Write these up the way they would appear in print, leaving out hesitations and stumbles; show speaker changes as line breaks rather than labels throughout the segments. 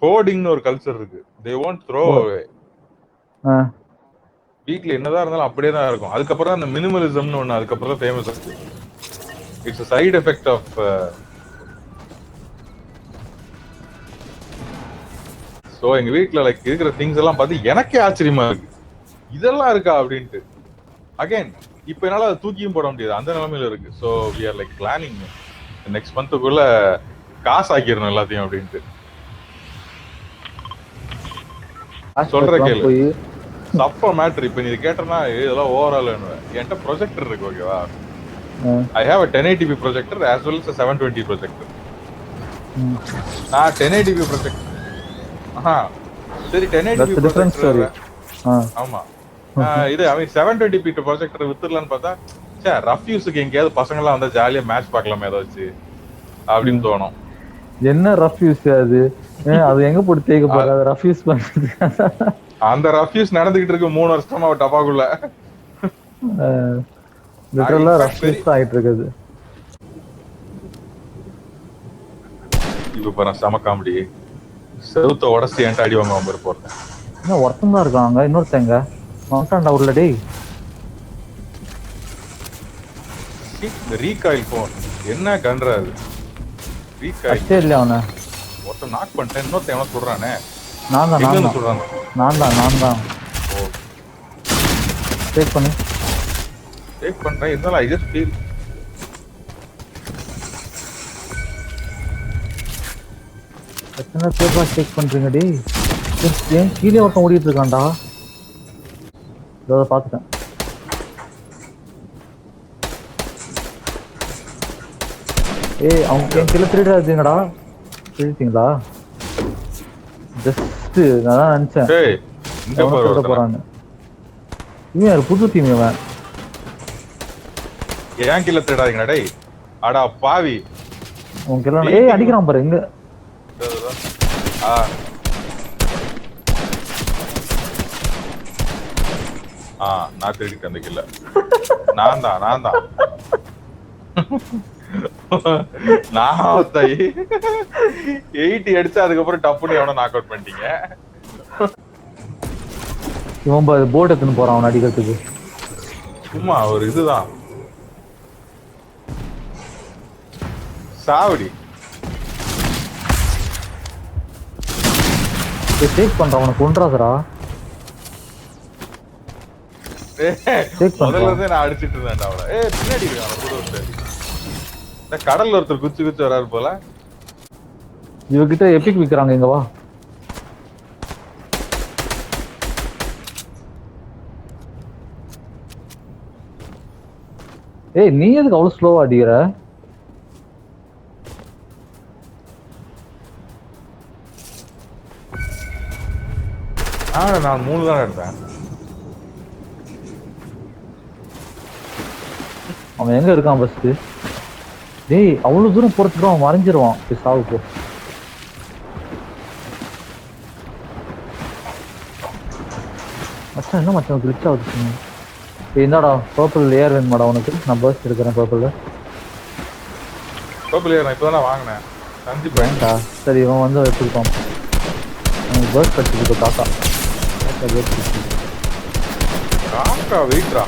ஹோர்டிங்னு ஒரு கல்ச்சர் இருக்கு. தே want throw அவே. வீட்ல என்னதான் இருந்தாலும் அப்படியே தான் இருக்கும். அதுக்கப்புறம் அந்த மினிமலிசம்னு ஒண்ணு அதுக்கப்புறம் தான் ஃபேமஸ் ஆச்சு. It's a side effect of so எங்க வீட்ல லைக் இருக்கிற திங்ஸ் எல்லாம் பார்த்து எனக்கே ஆச்சரியமா இருக்கு. இதெல்லாம் இருக்கா அப்படின்ட்டு. அகைன் இப்ப என்னால அதை தூக்கியும் போட முடியாது, அந்த நிலைமையில இருக்கு. So we are like planning next மந்த்துக்குள்ள காசு ஆக்கிடணும் எல்லாத்தையும் அப்படின்ட்டு. சொல்ற கேளு, சப்ப மேட்ரு. இப்ப நீ கேட்டனா இதெல்லாம் ஓவரால் என்கிட்ட ப்ரொஜெக்டர் இருக்கு, ஓகேவா? I have a 1080p projector as well as a 720 projector. நான் 1080p ப்ரொஜெக்டர். சரி 1080p ப்ரொஜெக்டர். ஆமா, இது அவன் 720p ப்ரொஜெக்டர் வித்துடலான்னு பார்த்தா, சே ரஃப் யூஸுக்கு எங்கேயாவது பசங்க எல்லாம் வந்தா ஜாலியா மேட்ச் பார்க்கலாமே ஏதாச்சும் அப்படின்னு தோணும்.
என்ன ரஃப் யூஸ் அது? அது எங்க போட்டு தேய்க்க போறாது ரஃப் யூஸ் பண்றது?
அந்த ரஃப் யூஸ் நடந்துகிட்டு இருக்கு 3 வருஷமா டப்பாக்குள்ள.
லிட்டரலா ரஃப் யூஸ் ஆயிட்டு இருக்குது.
இப்ப நான் சம காமெடி செவுத்த உடச்சி என்கிட்ட அடி வாங்க வந்து போறேன்.
இன்னும் ஒருத்தம் தான் இருக்காங்க, இன்னொருத்தங்க வந்துட்டான்டா உள்ள. டேய்
இந்த ரீகாயில் போன் என்ன கன்றாது? ரீகாயில்
இல்ல அவன
ஒருத்தன் நாக் பண்ணிட்டேன், இன்னொருத்தன் எவனோ சொல்றானே.
நான் தான்
சொல்றாங்க.
நான் தான்
ஓ
டேக்
பண்றேன். இருந்தாலும் ஐ ஜஸ்ட் ஃபீல்
எத்தனை பேப்பா செக் பண்றீங்க? டேய் ஏன் கீழே ஒருத்தன் ஓடிட்டு இருக்கான்டா. இதோ பாத்துட்டேன். ஏய் அவங்க என் கீழே திருடாதீங்கடா. திருடிட்டீங்களா? ஜஸ்ட் நான் நினைச்சேன் போறான்னு. இவன் புது டீம். இவன்
ஏன் கீழே திருடாதீங்கடா டேய். அடா பாவி,
உன் கீழே ஏய் அடிக்கிறான் பாரு இங்க.
நான் திருடிட்டு அந்த கீழே நான் தான் நான் 80 அடிச்சு அதுக்கப்புறம் டப்புன்னு எவனோ நாக் அவுட் பண்ணிட்டீங்க.
இவன் போட் எடுத்துன்னு போறான் அவன் அடிக்கிறதுக்கு.
சும்மா ஒரு இதுதான் சாவடி.
டேக் பண்றான், அவனை கொன்றாதடா.
முதல்ல இருந்தே நான் அடிச்சிட்டு இருந்தேன்டா அவனை. பின்னாடி கடல்ல ஒருத்தர் குச்சி வராரு போல.
இவகிட்ட எபிக் விக்கிறாங்க, இங்க வா. ஏய் நீ எதுக்கு அவ்வளவு ஸ்லோவா அடிக்கிற?
நான் 3 தான் எடுத்தேன்.
அவன் எங்க இருக்கான் ஃபர்ஸ்ட்? டேய் அவ்வளவு தூரம் போறதுக்கு அவன் மறைஞ்சிருவான். சாவு போ. மச்சான் என்ன மச்சான் கிளிச் ஆகுது? என்னடா பர்பிள் ஏர் வேணுமாடா உனக்கு? நான் பர்ஸ்ட் எடுக்கிறேன். பர்பிள்
ஏர் நான் இப்பதான் வாங்கினேன். சந்தி
வேண்டா. சரி இவன் வந்து வச்சிருப்பான். பர்ஸ்ட் அடிச்சிருக்கு காக்கா.
காக்கா வெயிட்ரா.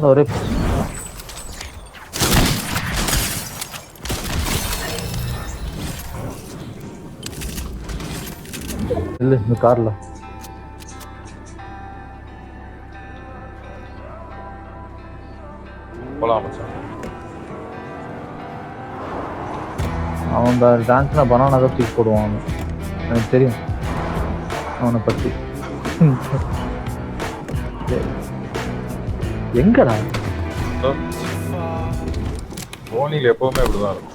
ஒரே இல்ல இந்த கார்ல
போலாம் மச்சான்.
அவன் அவன் டான்ஸ்னா பனானா தான் தூக்கி போடுவான் அவன். எனக்கு தெரியும் அவனை பத்தி. எங்கடா
தோனியில் எப்பவுமே அப்படிதான் இருக்கும்.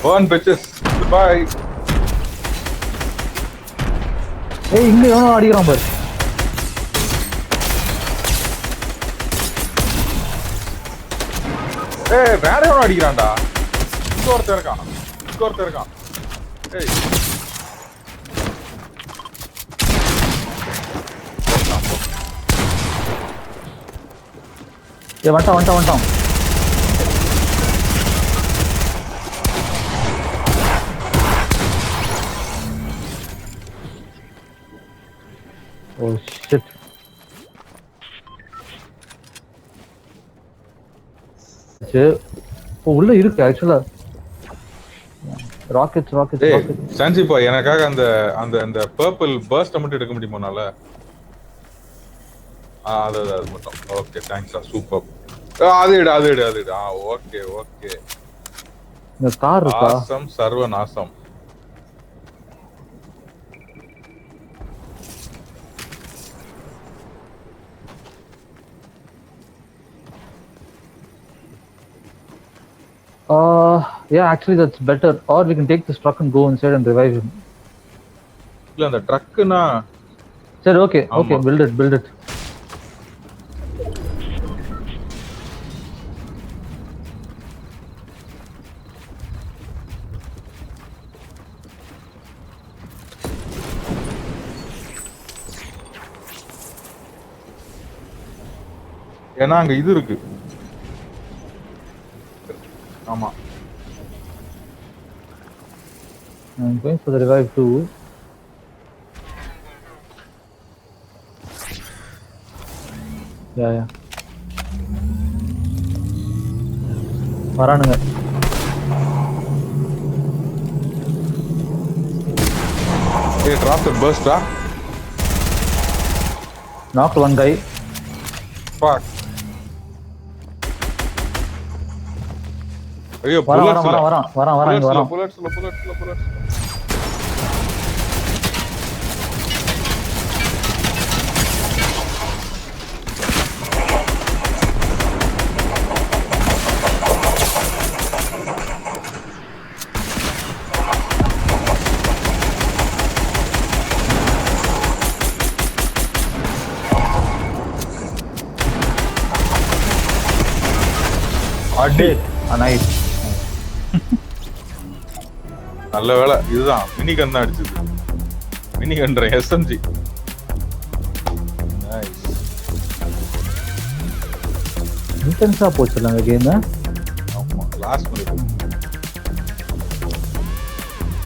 Burn bitches. Goodbye.
ஏய் இங்க எவனோ அடிக்கிறான் பாரு.
ஏய் வேற எவனோ அடிக்கிறான்டா. இங்க ஒருத்தன் இருக்கான். ஏய்
ஏய் வந்துட்டான். Oh shit. உள்ள இருக்கு ஆக்சுவலா ராக்கெட்ஸ்.
சான்சிப்பா எனக்காக அந்த அந்த அந்த பர்பிள் பர்ஸ்ட் மட்டும் எடுக்க முடியுமானால? அது மட்டும். Okay thanks super. அது இடு. ஓகே
இந்த கார் இருக்கா?
நாசம் சர்வநாசம்.
Yeah, actually that's better. Or we can take this truck and go inside and revive him.
இல்ல அந்த ட்ரக்னா
சரி ஓகே build it.
ஏன்னா அங்க இது இருக்கு. ஆமா.
I'm going for the revive too. Yeah. வரானுங்க.
Hey, drop the burst, ah.
Knocked one guy.
Fuck. ஐயோ
வரான்.
புல்லட்ஸ். அடி
நைஸ்.
நல்ல வேலை இதுதான் மினி கன் தான் அடிச்சது. மினி கன்ற எஸ்எம்ஜி. நைஸ்.
இன்டென்ஸா போச்சுல அந்த கேம்.
ஆமா லாஸ்ட் மினிட்